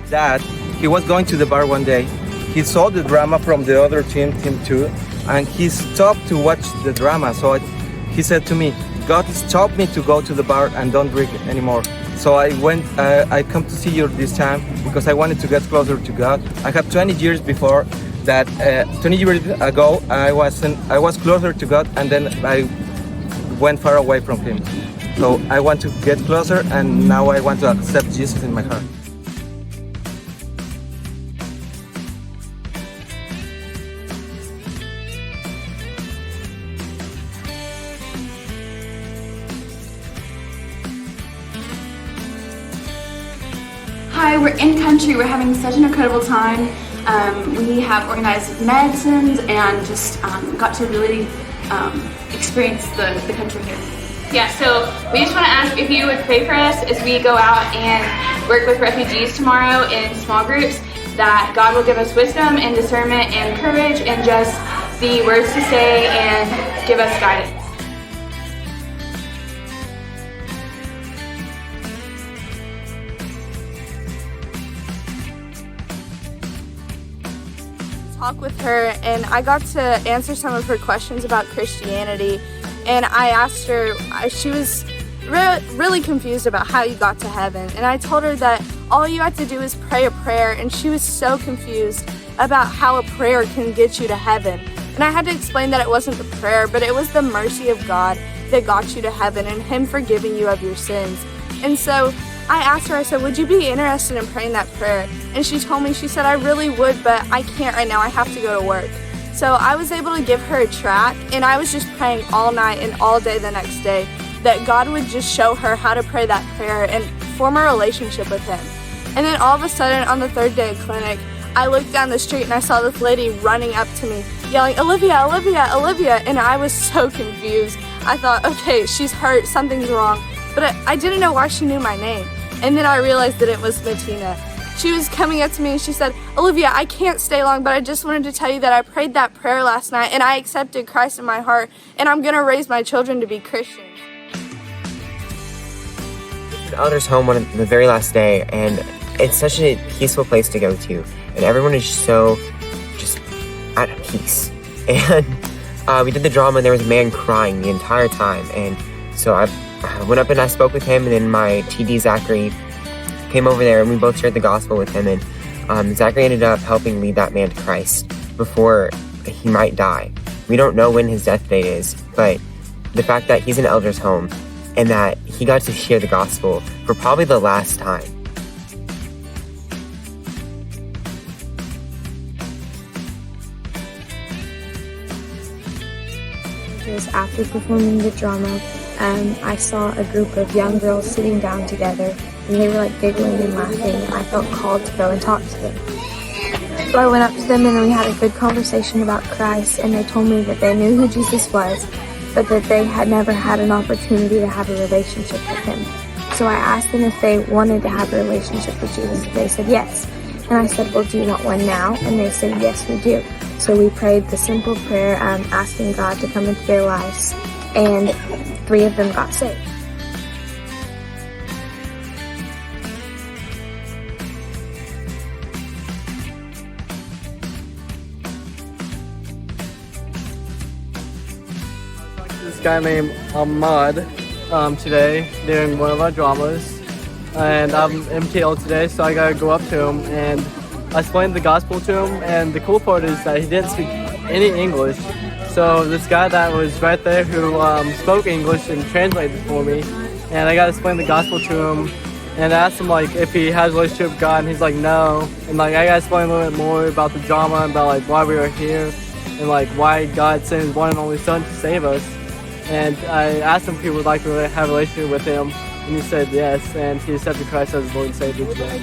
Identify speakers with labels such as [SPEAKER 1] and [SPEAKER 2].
[SPEAKER 1] dad, he was going to the bar one day. He saw the drama from the other team, team 2, and he stopped to watch the drama. So he said to me, God stopped me to go to the bar and don't drink anymore. So I went, I come to see you this time because I wanted to get closer to God. I have 20 years before that, 20 years ago, I was closer to God, and then I went far away from Him. So I want to get closer, and now I want to accept Jesus in my heart.
[SPEAKER 2] Hi, we're in country. We're having such an incredible time. We have organized medicines and just got to really experience the country here.
[SPEAKER 3] Yeah, so we just want to ask if you would pray for us as we go out and work with refugees tomorrow in small groups, that God will give us wisdom and discernment and courage and just the words to say and give us guidance.
[SPEAKER 4] Talk with her, and I got to answer some of her questions about Christianity, and I asked her, she was really confused about how you got to heaven, and I told her that all you had to do is pray a prayer, and she was so confused about how a prayer can get you to heaven. And I had to explain that it wasn't the prayer, but it was the mercy of God that got you to heaven and Him forgiving you of your sins. And so I asked her, I said, would you be interested in praying that prayer? And she told me, she said, I really would, but I can't right now, I have to go to work. So I was able to give her a track, and I was just praying all night and all day the next day that God would just show her how to pray that prayer and form a relationship with Him. And then all of a sudden, on the third day of clinic, I looked down the street and I saw this lady running up to me, yelling, Olivia, Olivia, Olivia, and I was so confused. I thought, okay, she's hurt, something's wrong, but I didn't know why she knew my name. And then I realized that it was Matina. She was coming up to me and she said, Olivia, I can't stay long, but I just wanted to tell you that I prayed that prayer last night and I accepted Christ in my heart, and I'm going to raise my children to be Christians.
[SPEAKER 5] The Elders Home on the very last day, and it's such a peaceful place to go to, and everyone is so just at peace. And we did the drama, and there was a man crying the entire time, and so I went up and I spoke with him, and then my TD Zachary came over there and we both shared the gospel with him, and Zachary ended up helping lead that man to Christ before he might die. We don't know when his death date is, but the fact that he's in Elders Home and that he got to share the gospel for probably the last time.
[SPEAKER 6] After performing the drama, I saw a group of young girls sitting down together, and they were like giggling and laughing, and I felt called to go and talk to them. So I went up to them and we had a good conversation about Christ, and they told me that they knew who Jesus was, but that they had never had an opportunity to have a relationship with Him. So I asked them if they wanted to have a relationship with Jesus. They said yes. And I said, well, do you want one now? And they said, yes, we do. So we prayed the simple prayer asking God to come into their lives, and 3 of them got saved.
[SPEAKER 7] This guy named Ahmad today during one of our dramas, and I'm MTL today, so I gotta go up to him and I explained the gospel to him. And the cool part is that he didn't speak any English, so this guy that was right there who spoke English and translated for me, and I got to explain the gospel to him. And I asked him like if he has a relationship with God, and he's like no. And like I got to explain a little bit more about the drama, about like why we are here, and like why God sent His one and only Son to save us. And I asked him if he would like to have a relationship with Him, and he said yes, and he accepted Christ as His Lord and Savior today.